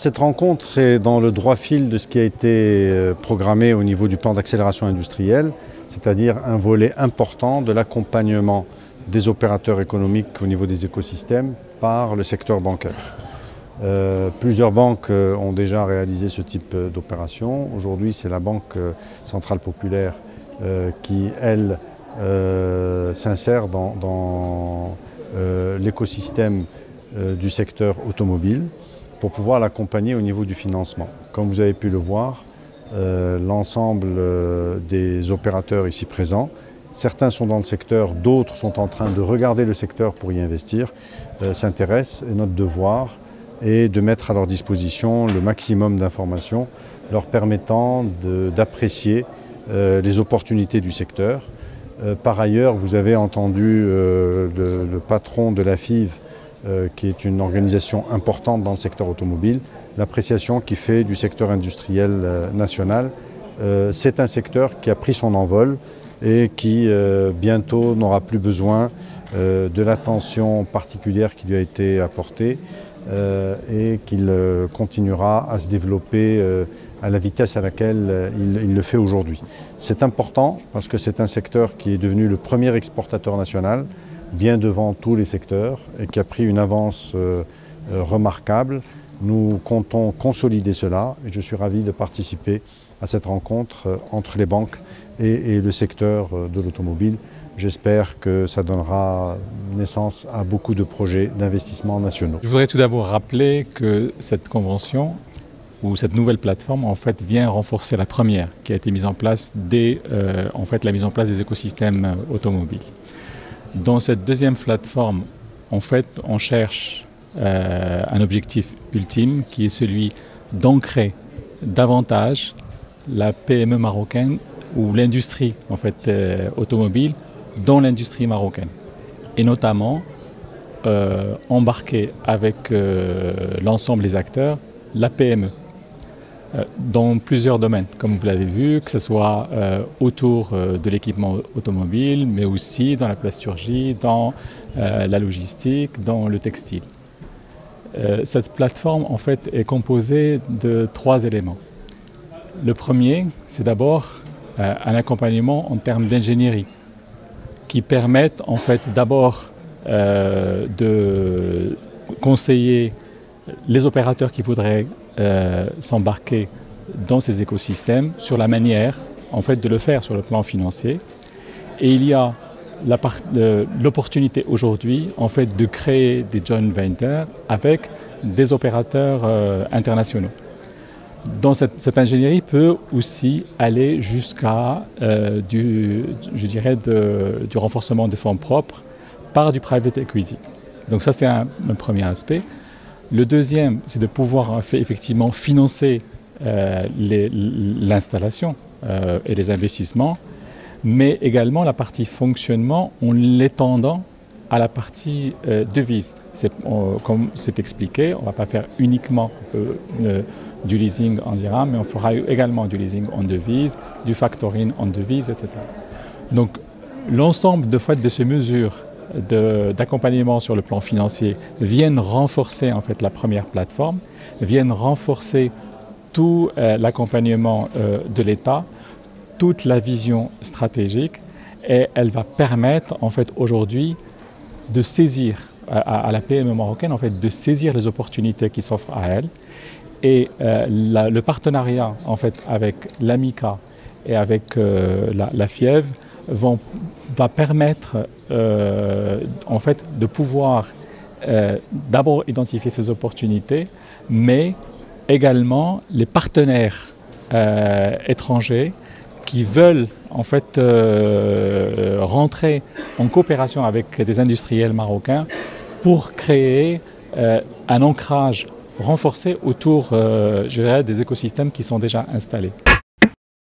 cette rencontre est dans le droit fil de ce qui a été programmé au niveau du plan d'accélération industrielle, c'est-à-dire un volet important de l'accompagnement des opérateurs économiques au niveau des écosystèmes par le secteur bancaire. Plusieurs banques ont déjà réalisé ce type d'opération. Aujourd'hui, c'est la Banque centrale populaire qui, elle, s'insère dans l'écosystème du secteur automobile pour pouvoir l'accompagner au niveau du financement. Comme vous avez pu le voir, l'ensemble des opérateurs ici présents, certains sont dans le secteur, d'autres sont en train de regarder le secteur pour y investir, s'intéressent, et notre devoir est de mettre à leur disposition le maximum d'informations leur permettant d'apprécier les opportunités du secteur. Par ailleurs, vous avez entendu le patron de la FIV, qui est une organisation importante dans le secteur automobile, l'appréciation qu'il fait du secteur industriel national. C'est un secteur qui a pris son envol et qui bientôt n'aura plus besoin de l'attention particulière qui lui a été apportée et qu'il continuera à se développer à la vitesse à laquelle il le fait aujourd'hui. C'est important parce que c'est un secteur qui est devenu le premier exportateur national, bien devant tous les secteurs, et qui a pris une avance remarquable. Nous comptons consolider cela et je suis ravi de participer à cette rencontre entre les banques et le secteur de l'automobile. J'espère que ça donnera naissance à beaucoup de projets d'investissement nationaux. Je voudrais tout d'abord rappeler que cette convention ou cette nouvelle plateforme en fait vient renforcer la première qui a été mise en place dès la mise en place des écosystèmes automobiles. Dans cette deuxième plateforme, en fait, on cherche un objectif ultime qui est celui d'ancrer davantage la PME marocaine ou l'industrie en fait, automobile dans l'industrie marocaine. Et notamment embarquer avec l'ensemble des acteurs la PME dans plusieurs domaines, comme vous l'avez vu, que ce soit autour de l'équipement automobile, mais aussi dans la plasturgie, dans la logistique, dans le textile. Cette plateforme en fait est composée de 3 éléments. Le premier, c'est d'abord un accompagnement en termes d'ingénierie qui permettent en fait d'abord de conseiller les opérateurs qui voudraient s'embarquer dans ces écosystèmes sur la manière en fait de le faire sur le plan financier. Et il y a l'opportunité aujourd'hui en fait de créer des joint ventures avec des opérateurs internationaux. Donc cette ingénierie peut aussi aller jusqu'à du renforcement de fonds propres par du private equity. Donc ça c'est un premier aspect. Le deuxième, c'est de pouvoir effectivement financer l'installation et les investissements, mais également la partie fonctionnement en l'étendant à la partie devise. Comme c'est expliqué, on ne va pas faire uniquement du leasing en dirham, mais on fera également du leasing en devise, du factoring en devise, etc. Donc l'ensemble de ces mesures d'accompagnement sur le plan financier viennent renforcer en fait la première plateforme, viennent renforcer tout l'accompagnement de l'État, toute la vision stratégique, et elle va permettre en fait aujourd'hui de saisir à la PME marocaine en fait de saisir les opportunités qui s'offrent à elle. Et le partenariat en fait avec l'AMICA et avec la FIEV va permettre en fait de pouvoir d'abord identifier ces opportunités, mais également les partenaires étrangers qui veulent en fait rentrer en coopération avec des industriels marocains pour créer un ancrage renforcé autour des écosystèmes qui sont déjà installés.